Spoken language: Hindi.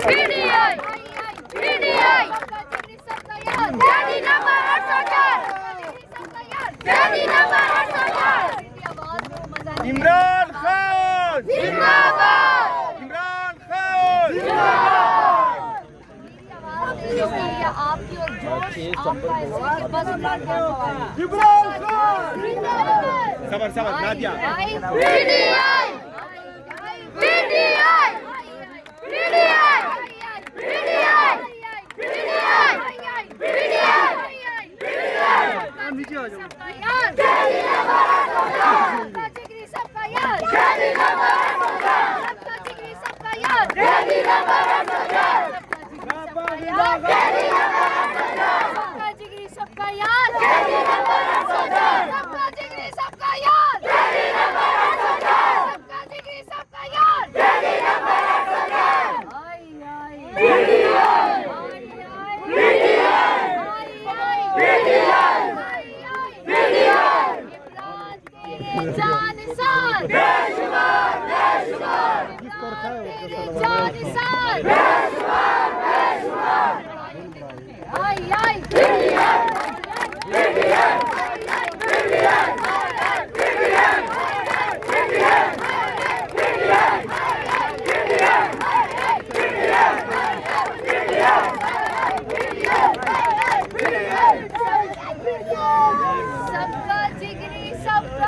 पीडीआई पीडीआई यादी नंबर 804 यादी नंबर 804 इमरान खान जिंदाबाद इमरान खान जिंदाबाद आपकी और जोश आपका ऐसे कि बस इमरान खान जिंदाबाद सबर नादिया पीडीआई पीडीआई पीडीआई पीडीआई पीडीआई पीडीआई नीचे आ जाओ सबका याद यादी नंबर 804 सबका जिगरी सबका याद यादी नंबर 804 सबका जिगरी सबका याद यादी नंबर 804 यादी नंबर 804 सबका जिगरी सबका याद यादी नंबर 804 सबका जिगरी सबका याद यादी नंबर 804 सबका जिगरी सबका याद यादी नंबर 804 आई आई पीडीआई पीडीआई पीडीआई पीडीआई इमरान तेरे जानिसार बेशुमार बेशुमार तेरे जानिसार बेशुमार बेशुमार आई